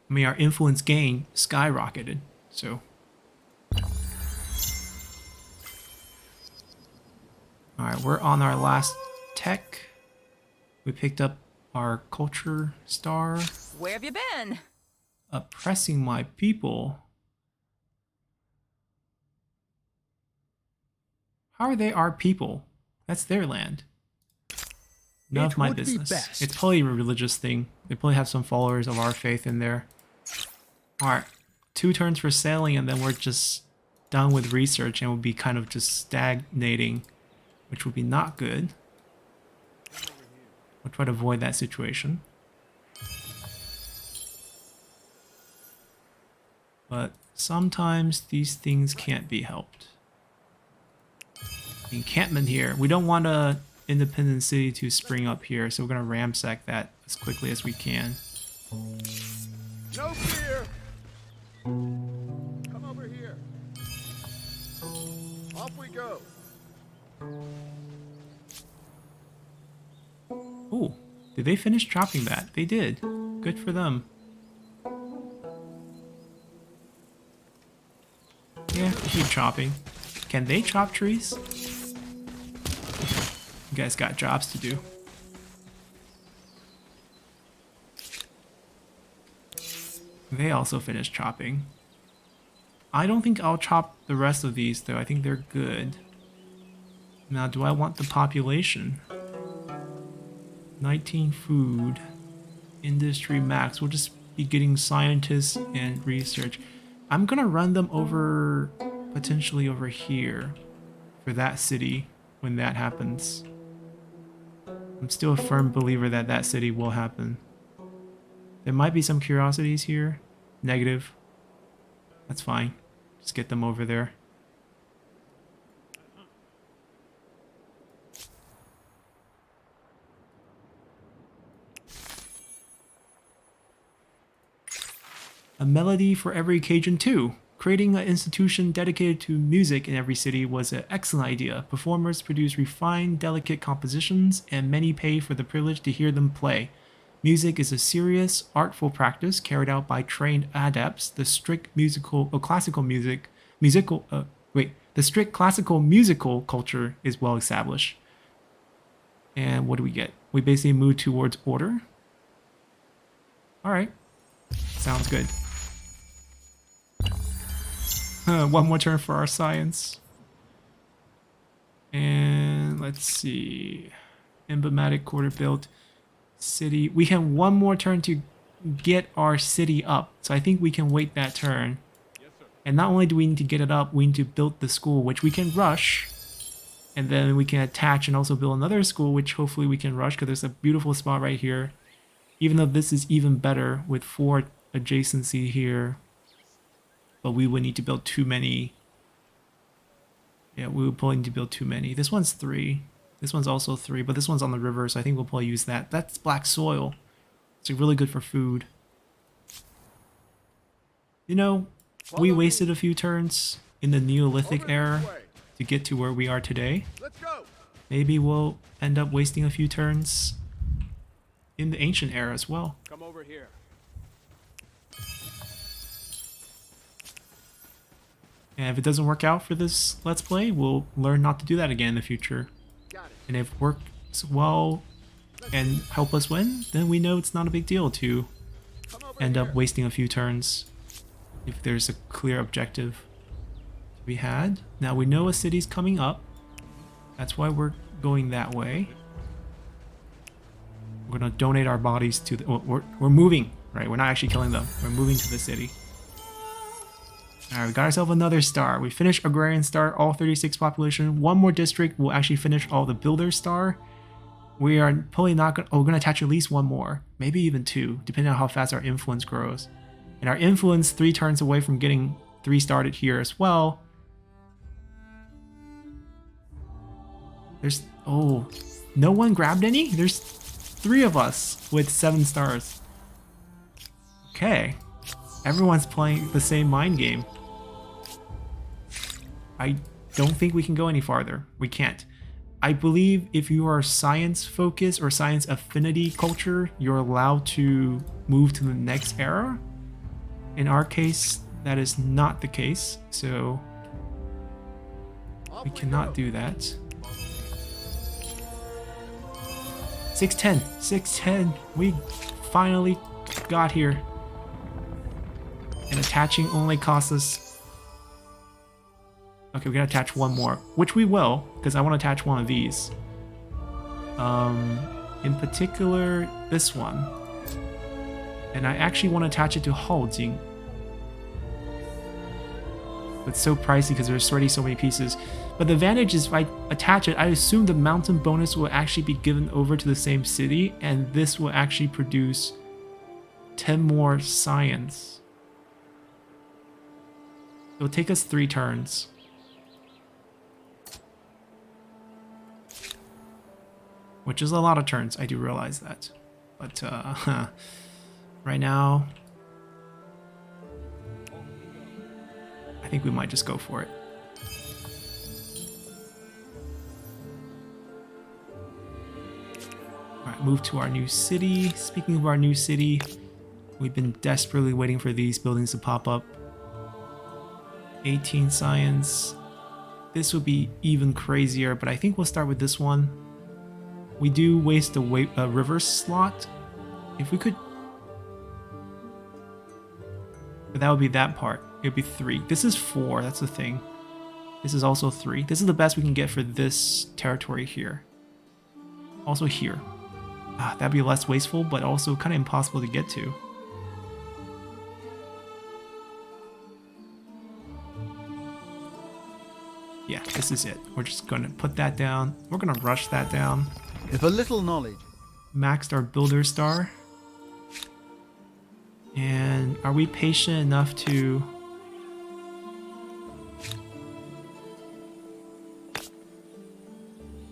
I mean, our influence gain skyrocketed, so. Alright, we're on our last tech. We picked up our culture star. Where have you been? Oppressing my people. How are they our people? That's their land. None It of my would be business. best. It's probably a religious thing. They probably have some followers of our faith in there. Alright, 2 turns for sailing and then we're just done with research and we'll be kind of just stagnating, which would be not good. We'll try to avoid that situation. But sometimes these things can't be helped. Encampment here. We don't want a independent city to spring up here, so we're going to ransack that as quickly as we can. No fear. Come over here. Off we go. Ooh, did they finish chopping that? They did. Good for them. Yeah, keep chopping. Can they chop trees? You guys got jobs to do. They also finished chopping. I don't think I'll chop the rest of these though. I think they're good. Now, do I want the population? 19 food. Industry max. We'll just be getting scientists and research. I'm gonna run them over, potentially over here for that city when that happens. I'm still a firm believer that that city will happen. There might be some curiosities here. Negative. That's fine. Just get them over there. A melody for every Cajun too. Creating an institution dedicated to music in every city was an excellent idea. Performers produce refined, delicate compositions, and many pay for the privilege to hear them play. Music is a serious, artful practice carried out by trained adepts. The strict classical musical culture is well established. And what do we get? We basically move towards order. All right, sounds good. One more turn for our science. And let's see. Emblematic quarter built city. We have one more turn to get our city up. So I think we can wait that turn. And not only do we need to get it up, we need to build the school, which we can rush. And then we can attach and also build another school, which hopefully we can rush because there's a beautiful spot right here. Even though this is even better with 4 adjacency here. But we would need to build too many. Yeah, we would probably need to build too many. This one's 3. This one's also 3, but this one's on the river, so I think we'll probably use that. That's black soil. It's really good for food. You know, we wasted a few turns in the Neolithic era to get to where we are today. Let's go. maybe we'll end up wasting a few turns in the ancient era as well. Come over here. And if it doesn't work out for this Let's Play, we'll learn not to do that again in the future. Got it. And if it works well and help us win, then we know it's not a big deal to Come over end here. up wasting a few turns if there's a clear objective to be had. Now we know a city's coming up. That's why we're going that way. We're gonna donate our bodies to the... We're moving, right? We're not actually killing them. We're moving to the city. Alright, we got ourselves another star. We finished Agrarian Star, all 36 population. One more district, we'll actually finish all the Builder Star. We are probably not gonna... Oh, we're gonna attach at least one more. Maybe even two, depending on how fast our influence grows. And our influence 3 turns away from getting 3 started here as well. There's... Oh, no one grabbed any? There's 3 of us with 7 stars. Okay. Everyone's playing the same mind game. I don't think we can go any farther. We can't. I believe if you are science focused or science affinity culture, you're allowed to move to the next era. In our case, that is not the case, so Off we go. cannot do that. 610, 610. We finally got here. And attaching only costs us... Okay, we gotta attach one more, which we will, because I want to attach one of these. In particular, this one. And I actually want to attach it to Haojing. It's so pricey because there's already so many pieces. But the advantage is if I attach it, I assume the mountain bonus will actually be given over to the same city, and this will actually produce 10 more science. It'll take us 3 turns. Which is a lot of turns, I do realize that. But right now, I think we might just go for it. Alright, move to our new city. Speaking of our new city, we've been desperately waiting for these buildings to pop up. 18 science. This would be even crazier, but I think we'll start with this one. We do waste a river slot. If we could... But that would be that part. It would be 3. This is 4, that's the thing. This is also 3. This is the best we can get for this territory here. Also here. That'd be less wasteful, but also kind of impossible to get to. Yeah, this is it. We're just going to put that down. We're going to rush that down. If a little knowledge... Maxed our builder star. And are we patient enough to...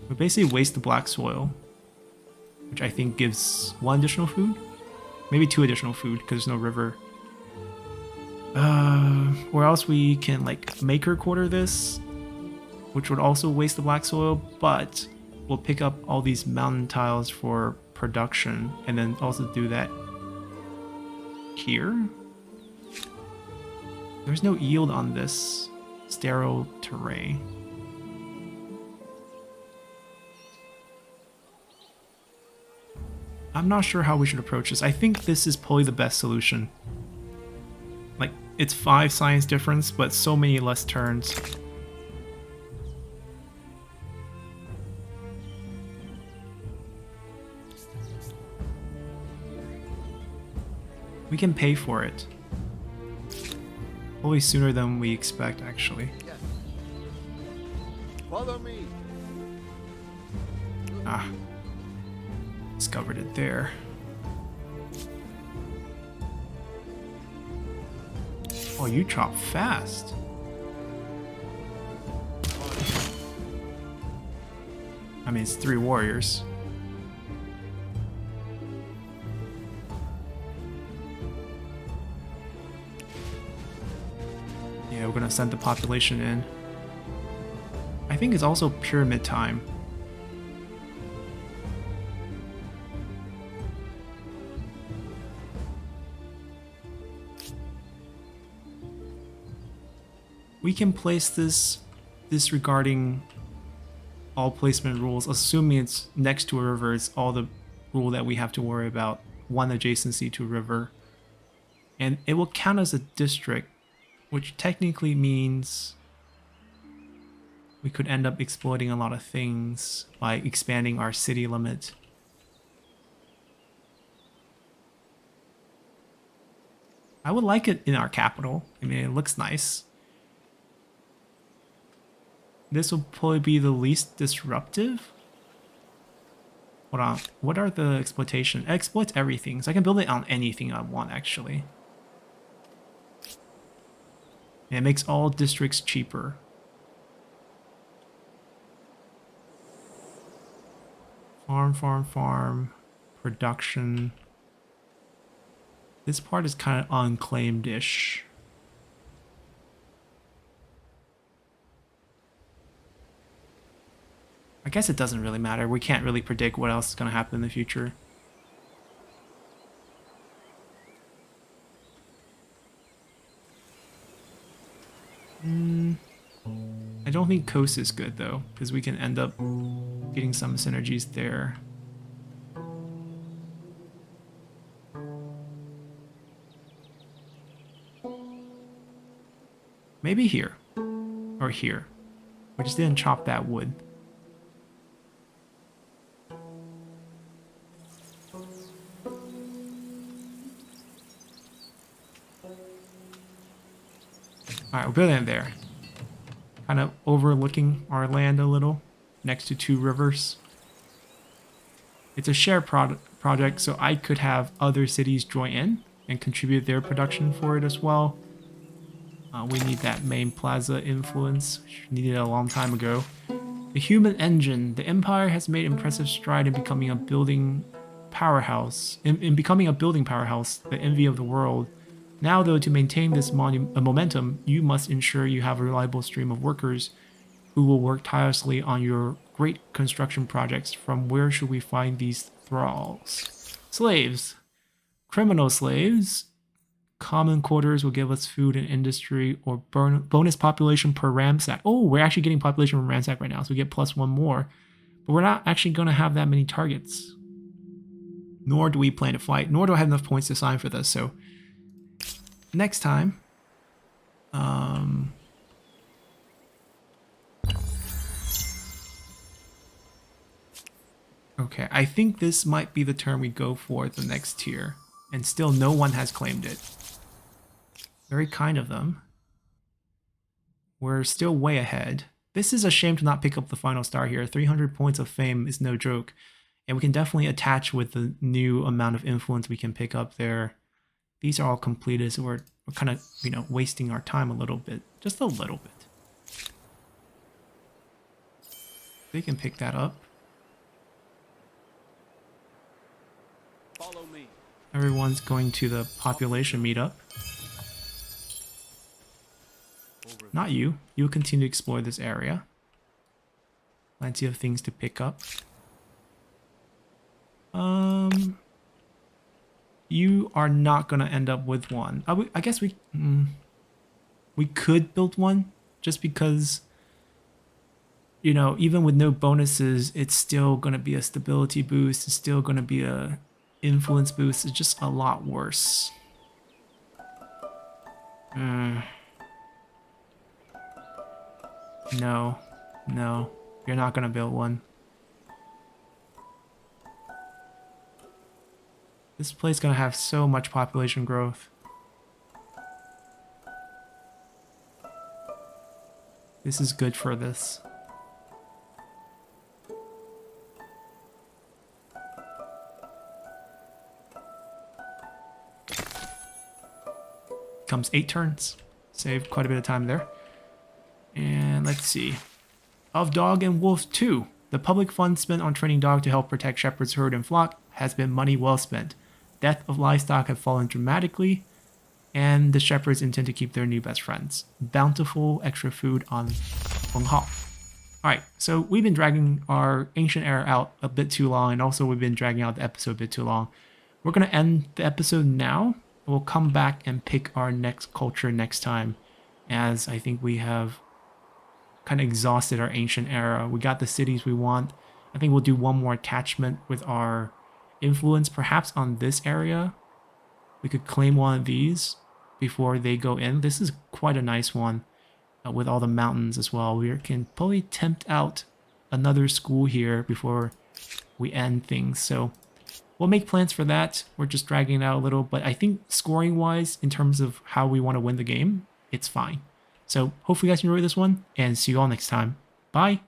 We basically waste the black soil, which I think gives 1 additional food? Maybe 2 additional food, because there's no river. Or else we can like maker quarter this, which would also waste the black soil, but we'll pick up all these mountain tiles for production, and then also do that here. There's no yield on this sterile terrain. I'm not sure how we should approach this. I think this is probably the best solution. Like, it's 5 science difference, but so many less turns. We can pay for it. Probably sooner than we expect, actually. Yes. Follow me. Ah. Discovered it there. Oh, you chop fast. I mean, it's 3 warriors. Yeah, we're gonna send the population in. I think it's also pyramid time. we can place this disregarding all placement rules, assuming it's next to a river. It's all the rule that we have to worry about, one adjacency to a river. And it will count as a district, which technically means we could end up exploiting a lot of things by expanding our city limit. I would like it in our capital. I mean, it looks nice. This will probably be the least disruptive. Hold on. What are the exploitation? It exploits everything, so I can build it on anything I want, actually. And it makes all districts cheaper. Farm. Production. This part is kind of unclaimed-ish. I guess it doesn't really matter. We can't really predict what else is going to happen in the future. I don't think coast is good though, because we can end up getting some synergies there. Maybe here. Or here. We just didn't chop that wood. Alright, we're building it there. Kind of overlooking our land a little, next to two rivers. It's a shared project, so I could have other cities join in and contribute their production for it as well. We need that main plaza influence, which we needed a long time ago. The human engine. The Empire has made impressive stride in becoming a building powerhouse. In becoming a building powerhouse, the envy of the world. Now, though, to maintain this momentum, you must ensure you have a reliable stream of workers who will work tirelessly on your great construction projects. From where should we find these thralls? Slaves. Criminal slaves. Common quarters will give us food and industry, or bonus population per ramsack. Oh, we're actually getting population per ramsack right now, so we get +1 more. But we're not actually going to have that many targets. Nor do we plan to fight, nor do I have enough points to sign for this, so... Next time... Okay, I think this might be the turn we go for the next tier. And still no one has claimed it. Very kind of them. We're still way ahead. This is a shame to not pick up the final star here. 300 points of fame is no joke. And we can definitely attach with the new amount of influence we can pick up there. These are all completed, so we're kind of, you know, wasting our time a little bit. Just a little bit. They can pick that up. Follow me. Everyone's going to the population meetup. Not you. You'll continue to explore this area. Plenty of things to pick up. You are not gonna end up with one. I guess we could build one, just because, you know, even with no bonuses, it's still gonna be a stability boost. It's still gonna be a influence boost. Is just a lot worse. No, you're not gonna build one. This place is gonna have so much population growth. This is good for this. Comes 8 turns. Save quite a bit of time there. And let's see. Of Dog and Wolf 2. The public funds spent on training dog to help protect shepherds, herd, and flock has been money well spent. Death of livestock have fallen dramatically, and the shepherds intend to keep their new best friends. Bountiful extra food on Feng Hao. Alright, so we've been dragging our ancient era out a bit too long, and also we've been dragging out the episode a bit too long. We're going to end the episode now. We'll come back and pick our next culture next time. as I think we have kind of exhausted our ancient era. We got the cities we want. I think we'll do one more attachment with our influence, perhaps on this area. We could claim one of these before they go in. This is quite a nice one with all the mountains as well. We can probably tempt out another school here before we end things. So we'll make plans for that. We're just dragging it out a little, but I think scoring wise, in terms of how we want to win the game, it's fine. So hopefully you guys enjoy this one, and see you all next time. Bye!